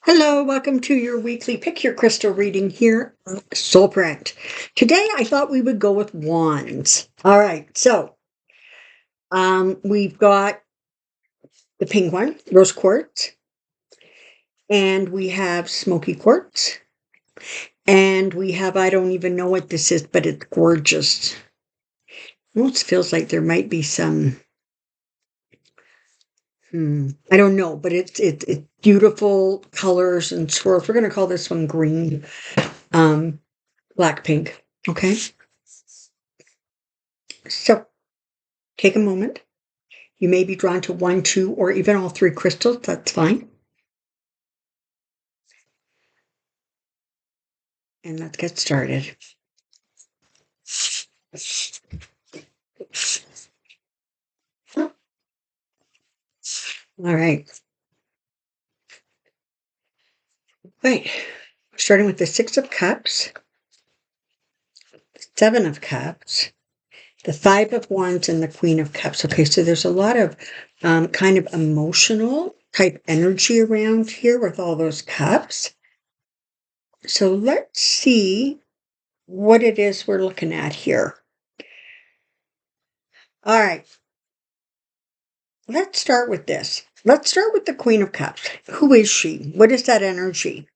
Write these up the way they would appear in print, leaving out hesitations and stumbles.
Hello, welcome to your weekly Pick Your Crystal reading here on Soulprint. Today I thought we would go with wands. All right, so we've got the pink one, rose quartz, and we have smoky quartz, and we have, I don't even know what this is, but it's gorgeous. Almost feels like there might be some, I don't know, but it's beautiful colors and swirls. We're going to call this one green, black pink, okay? So take a moment. You may be drawn to one, two, or even all three crystals. That's fine. And let's get started. All right. Right. Starting with the Six of Cups, Seven of Cups, the Five of Wands, and the Queen of Cups. Okay, so there's a lot of kind of emotional type energy around here with all those cups. So let's see what it is we're looking at here. All right. Let's start with this. Let's start with the Queen of Cups. Who is she? What is that energy?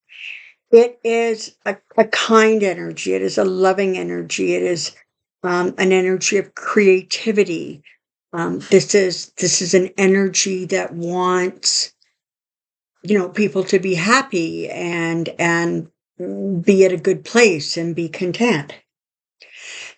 It is a kind energy. It is a loving energy. It is an energy of creativity. This is an energy that wants, people to be happy and be at a good place and be content.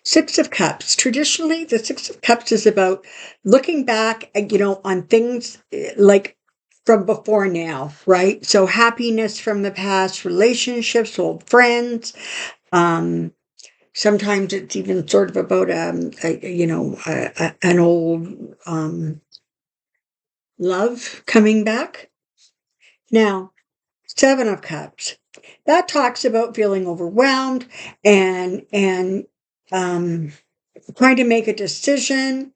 Six of Cups. Traditionally, the Six of Cups is about looking back, on things like from before now, right? So happiness from the past, relationships, old friends. Sometimes it's even sort of about, an old love coming back. Now, Seven of Cups. That talks about feeling overwhelmed and trying to make a decision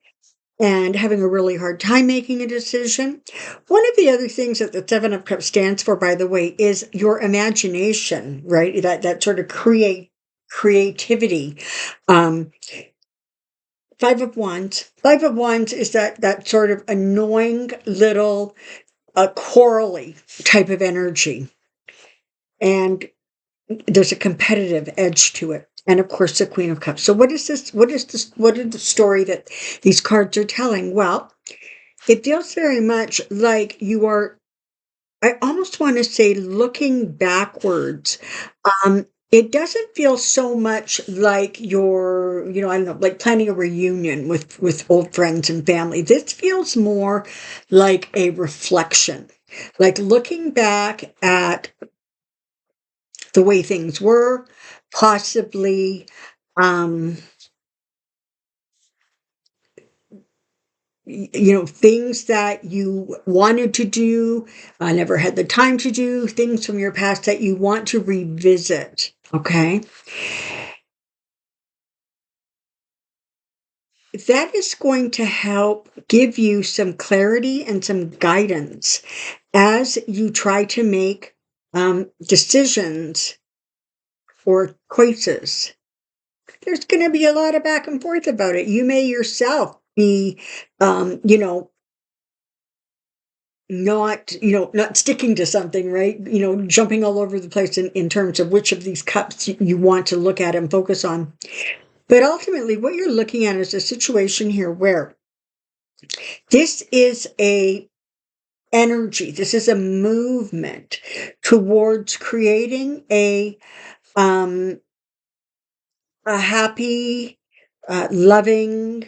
and having a really hard time making a decision. One of the other things that the Seven of Cups stands for, by the way, is your imagination, right? That sort of creativity. Five of Wands. Five of Wands is that sort of annoying little quarrely type of energy. And there's a competitive edge to it. And of course, the Queen of Cups. So what is this? What is the story that these cards are telling? Well, it feels very much like you are, I almost want to say, looking backwards. It doesn't feel so much like you're, I don't know, like planning a reunion with old friends and family. This feels more like a reflection, like looking back at the way things were, possibly things that you wanted to do, never had the time to do, things from your past that you want to revisit. Okay. That is going to help give you some clarity and some guidance as you try to make decisions or choices. There's going to be a lot of back and forth about it. You may yourself be, not sticking to something, right? Jumping all over the place in terms of which of these cups you want to look at and focus on. But ultimately, what you're looking at is a situation here where this is a energy, this is a movement towards creating a happy, loving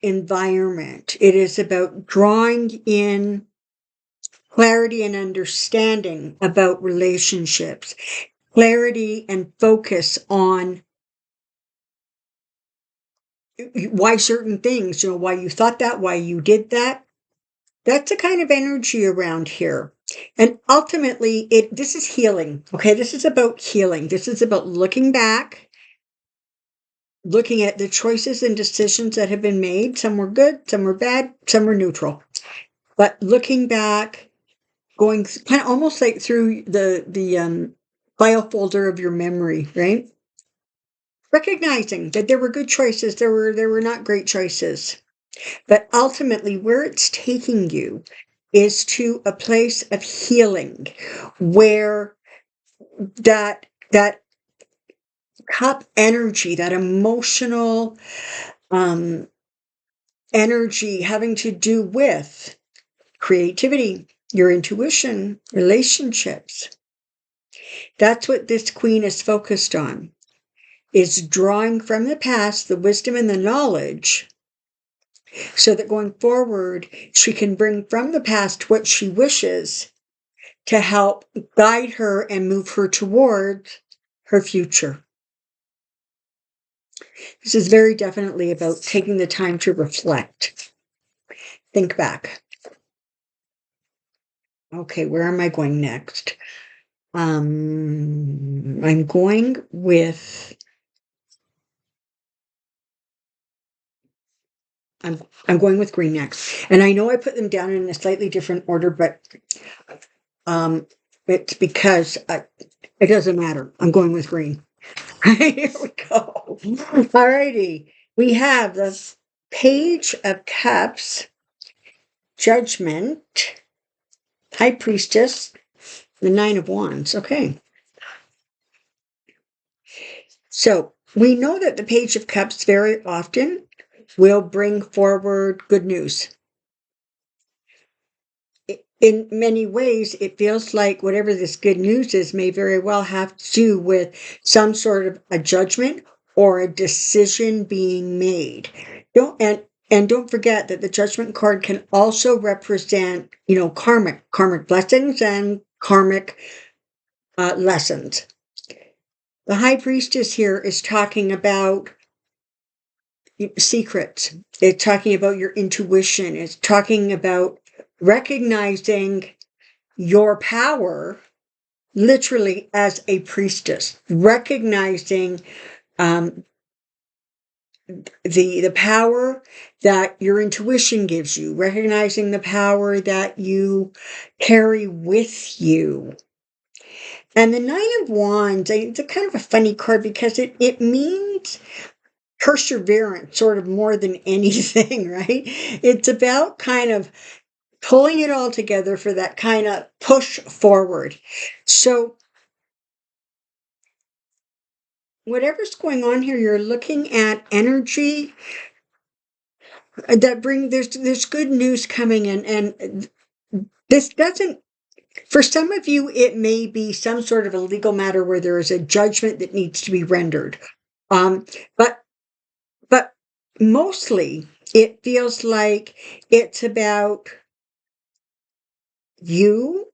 environment. It is about drawing in clarity and understanding about relationships, clarity and focus on why certain things, why you thought that, why you did that. That's the kind of energy around here. And ultimately, this is healing. Okay, this is about healing. This is about looking back, looking at the choices and decisions that have been made. Some were good, some were bad, some were neutral. But looking back going kind of almost like through the file folder of your memory, right? Recognizing that there were good choices, there were not great choices. But ultimately, where it's taking you is to a place of healing where that cup energy, that emotional energy having to do with creativity, your intuition, relationships. That's what this queen is focused on, is drawing from the past the wisdom and the knowledge so that going forward, she can bring from the past what she wishes to help guide her and move her towards her future. This is very definitely about taking the time to reflect. Think back. Okay, where am I going next? I'm going with I'm going with green next. And I know I put them down in a slightly different order, but it's because it doesn't matter. I'm going with green. Here we go. All righty. We have the Page of Cups, Judgment, High Priestess, the Nine of Wands. Okay. So we know that the Page of Cups very often will bring forward good news. In many ways, it feels like whatever this good news is may very well have to do with some sort of a judgment or a decision being made. Don't forget that the Judgment card can also represent, karmic blessings and karmic lessons. The High Priestess here is talking about secrets. It's talking about your intuition. It's talking about recognizing your power literally as a priestess, recognizing the power that your intuition gives you, recognizing the power that you carry with you. And the Nine of Wands, it's a kind of a funny card because it means perseverance sort of more than anything, right? It's about kind of pulling it all together for that kind of push forward. So whatever's going on here, you're looking at energy that there's good news coming in, and this doesn't, for some of you, it may be some sort of a legal matter where there is a judgment that needs to be rendered. Um, but but mostly it feels like it's about you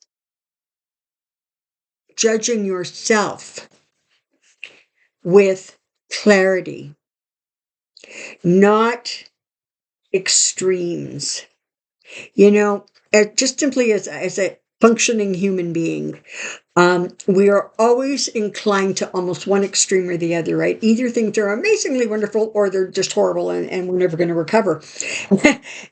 judging yourself with clarity, not extremes. Just simply as a functioning human being, we are always inclined to almost one extreme or the other, right? Either things are amazingly wonderful or they're just horrible and we're never going to recover.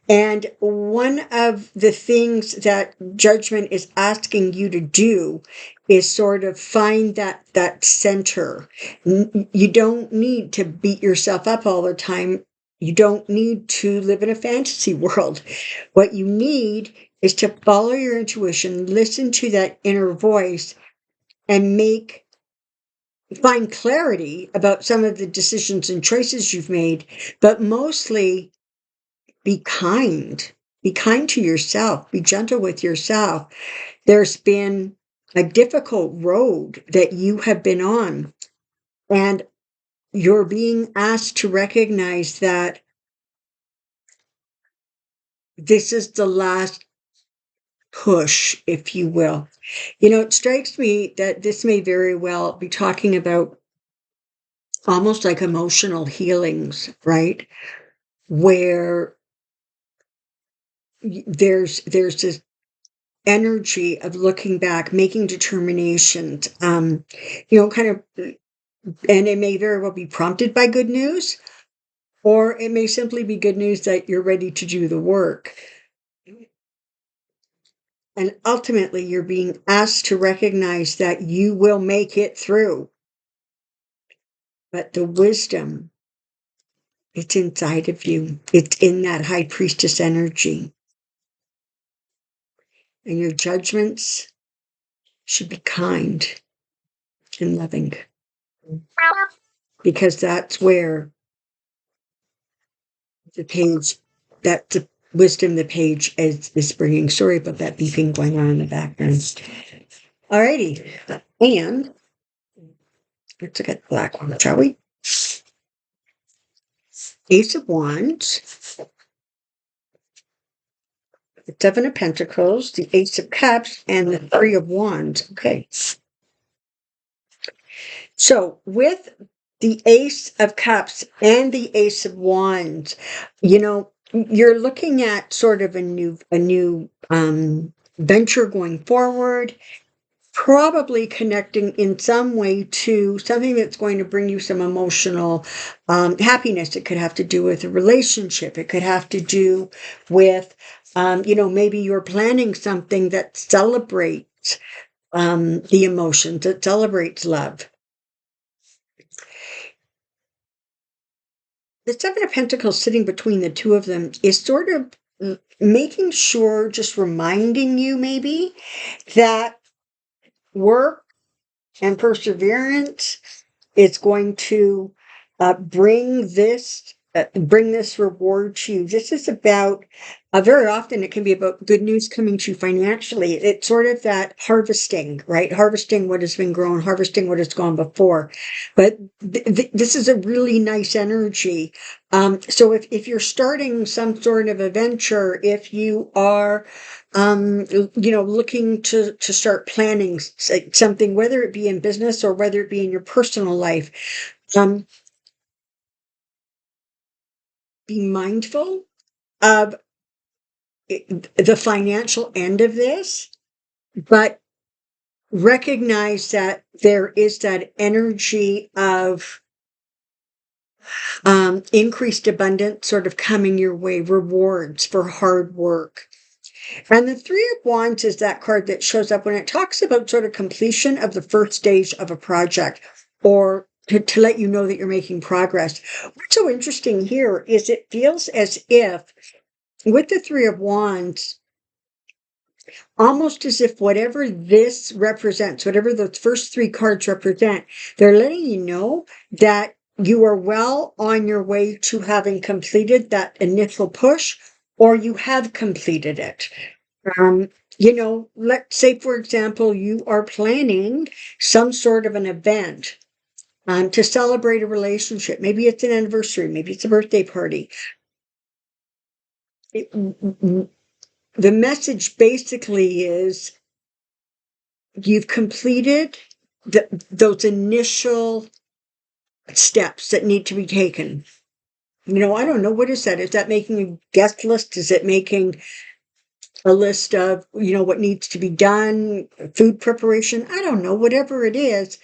And one of the things that judgment is asking you to do is sort of find that center. You don't need to beat yourself up all the time. You don't need to live in a fantasy world. What you need is to follow your intuition, listen to that inner voice, and find clarity about some of the decisions and choices you've made, but mostly be kind. Be kind to yourself. Be gentle with yourself. There's been a difficult road that you have been on, and you're being asked to recognize that this is the last push, if you will. It strikes me that this may very well be talking about almost like emotional healings, right? Where there's this energy of looking back, making determinations, kind of, and it may very well be prompted by good news, or it may simply be good news that you're ready to do the work. And ultimately, you're being asked to recognize that you will make it through. But the wisdom, it's inside of you. It's in that high priestess energy. And your judgments should be kind and loving. Because that's where the page, that the wisdom the page is bringing. Sorry about that beeping going on in the background. Alrighty. And let's look at the black one, shall we? Ace of Wands, the Seven of Pentacles, the Ace of Cups, and the Three of Wands. Okay. So with the Ace of Cups and the Ace of Wands, you're looking at sort of a new venture going forward, probably connecting in some way to something that's going to bring you some emotional happiness. It could have to do with a relationship. It could have to do with, maybe you're planning something that celebrates the emotions, that celebrates love. The Seven of Pentacles sitting between the two of them is sort of making sure, just reminding you maybe, that work and perseverance is going to bring this reward to you. This is about, very often it can be about good news coming to you financially. It's sort of that harvesting, right? Harvesting what has been grown, harvesting what has gone before. But this is a really nice energy. So if you're starting some sort of a venture, if you are looking to start planning something, whether it be in business or whether it be in your personal life, be mindful of the financial end of this, but recognize that there is that energy of increased abundance sort of coming your way, rewards for hard work. And the Three of Wands is that card that shows up when it talks about sort of completion of the first stage of a project, or to let you know that you're making progress. What's so interesting here is it feels as if with the Three of Wands, almost as if whatever this represents, whatever those first three cards represent, they're letting you know that you are well on your way to having completed that initial push, or you have completed it. Let's say, for example, you are planning some sort of an event to celebrate a relationship. Maybe it's an anniversary, maybe it's a birthday party. The message basically is you've completed those initial steps that need to be taken. I don't know. What is that? Is that making a guest list? Is it making a list of, what needs to be done, food preparation? I don't know. Whatever it is,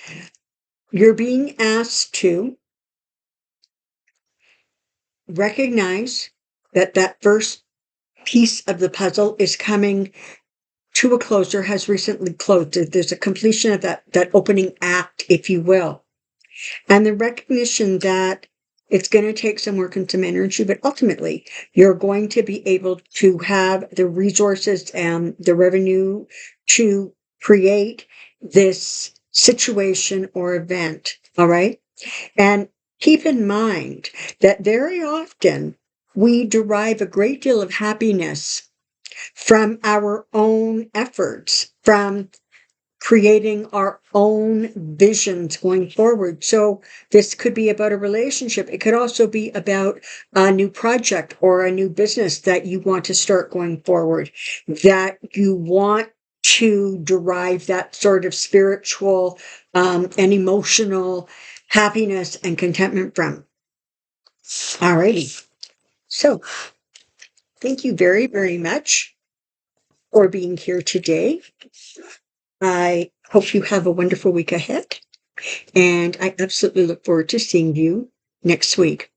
you're being asked to recognize that that first piece of the puzzle is coming to a close or has recently closed. There's a completion of that opening act, if you will. And the recognition that it's going to take some work and some energy, but ultimately you're going to be able to have the resources and the revenue to create this situation or event. All right. And keep in mind that very often we derive a great deal of happiness from our own efforts, from creating our own visions going forward. So this could be about a relationship. It could also be about a new project or a new business that you want to start going forward, that you want to derive that sort of spiritual and emotional happiness and contentment from. Alrighty. So thank you very, very much for being here today. I hope you have a wonderful week ahead, and I absolutely look forward to seeing you next week.